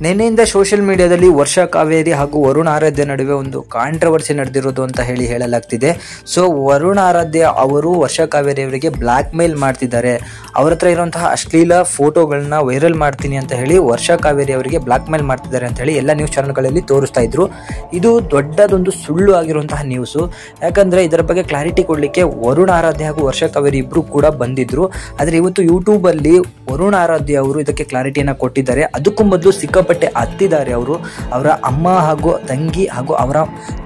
ನಿನ್ನೆಯಿಂದ ಸೋಷಿಯಲ್ ಮೀಡಿಯಾದಲ್ಲಿ ವರ್ಷಾ ಕಾವೇರಿ ಹಾಗೂ ವರುಣ್ ಆರಾಧ್ಯ ನಡುವೆ ಒಂದು ಕಾಂಟ್ರವರ್ಸಿ ನಡೆದಿರೋದು ಅಂತ ಹೇಳಲಾಗ್ತಿದೆ. ಸೊ ವರುಣ್ ಆರಾಧ್ಯ ಅವರು ವರ್ಷಾ ಕಾವೇರಿ ಅವರಿಗೆ ಬ್ಲ್ಯಾಕ್ ಮೇಲ್ ಮಾಡ್ತಿದ್ದಾರೆ. ಅವ್ರ ಹತ್ರ ಇರುವಂತಹ ಅಶ್ಲೀಲ ಫೋಟೋಗಳನ್ನ ವೈರಲ್ ಮಾಡ್ತೀನಿ ಅಂತ ಹೇಳಿ ವರ್ಷಾ ಕಾವೇರಿ ಅವರಿಗೆ ಬ್ಲ್ಯಾಕ್ ಮೇಲ್ ಮಾಡ್ತಿದ್ದಾರೆ ಅಂತ ಹೇಳಿ ಎಲ್ಲ ನ್ಯೂಸ್ ಚಾನೆಲ್ಗಳಲ್ಲಿ ತೋರಿಸ್ತಾ ಇದ್ರು. ಇದು ದೊಡ್ಡದೊಂದು ಸುಳ್ಳು ಆಗಿರುವಂತಹ ನ್ಯೂಸು. ಯಾಕಂದ್ರೆ ಇದರ ಬಗ್ಗೆ ಕ್ಲಾರಿಟಿ ಕೊಡ್ಲಿಕ್ಕೆ ವರುಣ್ ಆರಾಧ್ಯ ಹಾಗೂ ವರ್ಷಾ ಕಾವೇರಿ ಇಬ್ರು ಕೂಡ ಬಂದಿದ್ರು. ಆದ್ರೆ ಇವತ್ತು ಯೂಟ್ಯೂಬ್ ಅಲ್ಲಿ ವರುಣ್ ಆರಾಧ್ಯ ಅವರು ಇದಕ್ಕೆ ಕ್ಲಾರಿಟಿಯನ್ನ ಕೊಟ್ಟಿದ್ದಾರೆ. ಅದಕ್ಕೂ ಮೊದಲು ಸಿಕ್ಕಾಪಟ್ಟೆ ಹತ್ತಿದ್ದಾರೆ ಅವರು. ಅವರ ಅಮ್ಮ ಹಾಗೂ ತಂಗಿ ಹಾಗೂ ಅವರ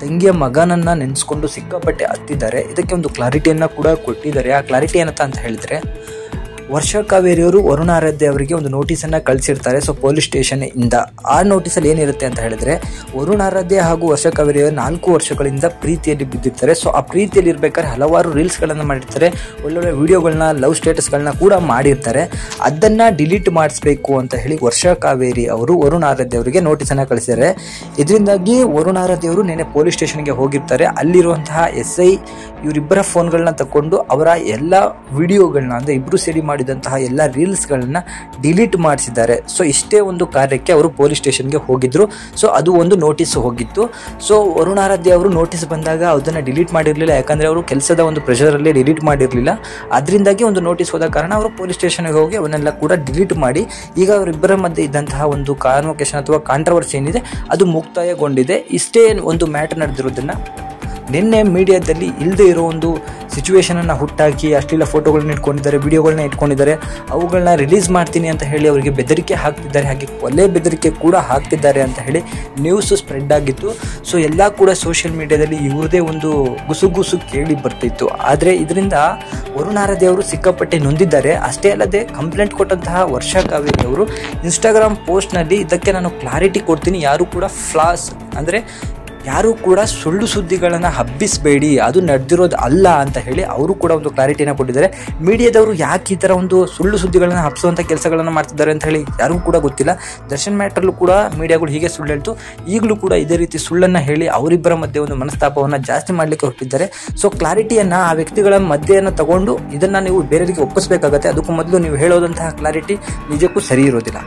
ತಂಗಿಯ ಮಗನನ್ನ ನೆನೆಸ್ಕೊಂಡು ಸಿಕ್ಕಾಪಟ್ಟೆ ಹತ್ತಿದ್ದಾರೆ. ಇದಕ್ಕೆ ಒಂದು ಕ್ಲಾರಿಟಿಯನ್ನ ಕೂಡ ಕೊಟ್ಟಿದ್ದಾರೆ. ಆ ಕ್ಲಾರಿಟಿ ಏನಂತ ಅಂತ ಹೇಳಿದ್ರೆ, ವರ್ಷಾ ಕಾವೇರಿ ಅವರು ವರುಣ್ ಆರಾಧ್ಯ ಅವರಿಗೆ ಒಂದು ನೋಟಿಸನ್ನು ಕಳಿಸಿರ್ತಾರೆ. ಸೊ ಪೊಲೀಸ್ ಸ್ಟೇಷನ್ ಇಂದ ಆ ನೋಟಿಸಲ್ಲಿ ಏನಿರುತ್ತೆ ಅಂತ ಹೇಳಿದ್ರೆ, ವರುಣ್ ಆರಾಧ್ಯ ಹಾಗೂ ವರ್ಷಾ ಕಾವೇರಿ ಅವರು 4 ವರ್ಷಗಳಿಂದ ಪ್ರೀತಿಯಲ್ಲಿ ಬಿದ್ದಿರ್ತಾರೆ. ಸೊ ಆ ಪ್ರೀತಿಯಲ್ಲಿ ಇರ್ಬೇಕಾದ್ರೆ ಹಲವಾರು ರೀಲ್ಸ್ಗಳನ್ನು ಮಾಡಿರ್ತಾರೆ, ಒಳ್ಳೊಳ್ಳೆ ವಿಡಿಯೋಗಳನ್ನ, ಲವ್ ಸ್ಟೇಟಸ್ಗಳನ್ನ ಕೂಡ ಮಾಡಿರ್ತಾರೆ. ಅದನ್ನ ಡಿಲೀಟ್ ಮಾಡಿಸ್ಬೇಕು ಅಂತ ಹೇಳಿ ವರ್ಷಾ ಕಾವೇರಿ ಅವರು ವರುಣ್ ಆರಾಧ್ಯ ಅವರಿಗೆ ನೋಟಿಸನ್ನು ಕಳಿಸಿದ್ದಾರೆ. ಇದರಿಂದಾಗಿ ವರುಣ್ ಆರಾಧ್ಯ ಅವರು ನಿನ್ನೆ ಪೊಲೀಸ್ ಸ್ಟೇಷನ್ಗೆ ಹೋಗಿರ್ತಾರೆ. ಅಲ್ಲಿರುವಂತಹ SI ಇವರಿಬ್ಬರ ಫೋನ್ಗಳನ್ನ ತಗೊಂಡು ಅವರ ಎಲ್ಲ ವಿಡಿಯೋಗಳನ್ನ, ಅಂದರೆ ಇಬ್ಬರು ಸೇರಿ ಮಾಡಿದಂತಹ ಎಲ್ಲ ರೀಲ್ಸ್ಗಳನ್ನ ಡಿಲೀಟ್ ಮಾಡಿಸಿದ್ದಾರೆ. ಸೊ ಇಷ್ಟೇ ಒಂದು ಕಾರ್ಯಕ್ಕೆ ಅವರು ಪೊಲೀಸ್ ಸ್ಟೇಷನ್ಗೆ ಹೋಗಿದ್ರು. ಸೊ ಅದು ಒಂದು ನೋಟಿಸ್ ಹೋಗಿತ್ತು. ಸೊ ವರುಣ್ ಆರಾಧ್ಯ ಅವರು ನೋಟಿಸ್ ಬಂದಾಗ ಅದನ್ನು ಡಿಲೀಟ್ ಮಾಡಿರಲಿಲ್ಲ. ಯಾಕಂದರೆ ಅವರು ಕೆಲಸದ ಒಂದು ಪ್ರೆಷರಲ್ಲಿ ಡಿಲೀಟ್ ಮಾಡಿರಲಿಲ್ಲ. ಅದರಿಂದಾಗಿ ಒಂದು ನೋಟಿಸ್ ಹೋದ ಕಾರಣ ಅವರು ಪೊಲೀಸ್ ಸ್ಟೇಷನ್ಗೆ ಹೋಗಿ ಅವನ್ನೆಲ್ಲ ಕೂಡ ಡಿಲೀಟ್ ಮಾಡಿ ಈಗ ಅವರಿಬ್ಬರ ಮಧ್ಯೆ ಇದ್ದಂತಹ ಒಂದು ಕಾನ್ವೊಕೇಶನ್ ಅಥವಾ ಕಾಂಟ್ರವರ್ಸಿ ಏನಿದೆ ಅದು ಮುಕ್ತಾಯಗೊಂಡಿದೆ. ಇಷ್ಟೇ ಒಂದು ಮ್ಯಾಟರ್ ನಡೆದಿರೋದನ್ನ ನಿನ್ನೆ ಮೀಡಿಯಾದಲ್ಲಿ ಇಲ್ಲದೆ ಇರೋ ಒಂದು ಸಿಚುವೇಶನನ್ನು ಹುಟ್ಟಾಕಿ ಅಶ್ಲೀಲ ಫೋಟೋಗಳನ್ನ ಇಟ್ಕೊಂಡಿದ್ದಾರೆ, ವಿಡಿಯೋಗಳನ್ನ ಇಟ್ಕೊಂಡಿದ್ದಾರೆ. ಅವುಗಳನ್ನ ರಿಲೀಸ್ ಮಾಡ್ತೀನಿ ಅಂತ ಹೇಳಿ ಅವರಿಗೆ ಬೆದರಿಕೆ ಹಾಕ್ತಿದ್ದಾರೆ, ಹಾಗೆ ಕೊಲೆ ಬೆದರಿಕೆ ಕೂಡ ಹಾಕ್ತಿದ್ದಾರೆ ಅಂತ ಹೇಳಿ ನ್ಯೂಸ್ ಸ್ಪ್ರೆಡ್ ಆಗಿತ್ತು. ಸೊ ಎಲ್ಲ ಕೂಡ ಸೋಷಿಯಲ್ ಮೀಡಿಯಾದಲ್ಲಿ ಇವ್ರದೇ ಒಂದು ಗುಸುಗುಸು ಕೇಳಿ ಬರ್ತಿತ್ತು. ಆದರೆ ಇದರಿಂದ ವರುಣ್ ಆರಾಧ್ಯ ಅವರು ಸಿಕ್ಕಾಪಟ್ಟೆ ನೊಂದಿದ್ದಾರೆ. ಅಷ್ಟೇ ಅಲ್ಲದೆ ಕಂಪ್ಲೇಂಟ್ ಕೊಟ್ಟಂತಹ ವರ್ಷಾ ಕಾವೇರಿ ಅವರು ಇನ್ಸ್ಟಾಗ್ರಾಮ್ ಪೋಸ್ಟ್ನಲ್ಲಿ ಇದಕ್ಕೆ ನಾನು ಕ್ಲಾರಿಟಿ ಕೊಡ್ತೀನಿ, ಯಾರು ಕೂಡ ಫ್ಲಾಸ್ ಅಂದರೆ ಯಾರು ಕೂಡ ಸುಳ್ಳು ಸುದ್ದಿಗಳನ್ನು ಹಬ್ಬಿಸಬೇಡಿ, ಅದು ನಡೆದಿರೋದು ಅಲ್ಲ ಅಂತ ಹೇಳಿ ಅವರು ಕೂಡ ಒಂದು ಕ್ಲಾರಿಟಿನ ಕೊಟ್ಟಿದ್ದಾರೆ. ಮೀಡಿಯಾದವರು ಯಾಕೆ ಈ ಥರ ಒಂದು ಸುಳ್ಳು ಸುದ್ದಿಗಳನ್ನು ಹಬ್ಬಿಸುವಂಥ ಕೆಲಸಗಳನ್ನು ಮಾಡ್ತಿದ್ದಾರೆ ಅಂತ ಹೇಳಿ ಯಾರಿಗೂ ಕೂಡ ಗೊತ್ತಿಲ್ಲ. ದರ್ಶನ್ ಮ್ಯಾಟ್ರಲ್ಲೂ ಕೂಡ ಮೀಡಿಯಾಗಳು ಹೀಗೆ ಸುಳ್ಳು ಹೇಳ್ತು, ಈಗಲೂ ಕೂಡ ಇದೇ ರೀತಿ ಸುಳ್ಳನ್ನು ಹೇಳಿ ಅವರಿಬ್ಬರ ಮಧ್ಯೆ ಒಂದು ಮನಸ್ತಾಪವನ್ನು ಜಾಸ್ತಿ ಮಾಡಲಿಕ್ಕೆ ಹೊರಟಿದ್ದಾರೆ. ಸೊ ಕ್ಲಾರಿಟಿಯನ್ನು ಆ ವ್ಯಕ್ತಿಗಳ ಮಧ್ಯೆಯನ್ನು ತಗೊಂಡು ಇದನ್ನು ನೀವು ಬೇರೆಯವರಿಗೆ ಒಪ್ಪಿಸಬೇಕಾಗತ್ತೆ. ಅದಕ್ಕೂ ಮೊದಲು ನೀವು ಹೇಳೋದಂತಹ ಕ್ಲಾರಿಟಿ ನಿಜಕ್ಕೂ ಸರಿ ಇರೋದಿಲ್ಲ.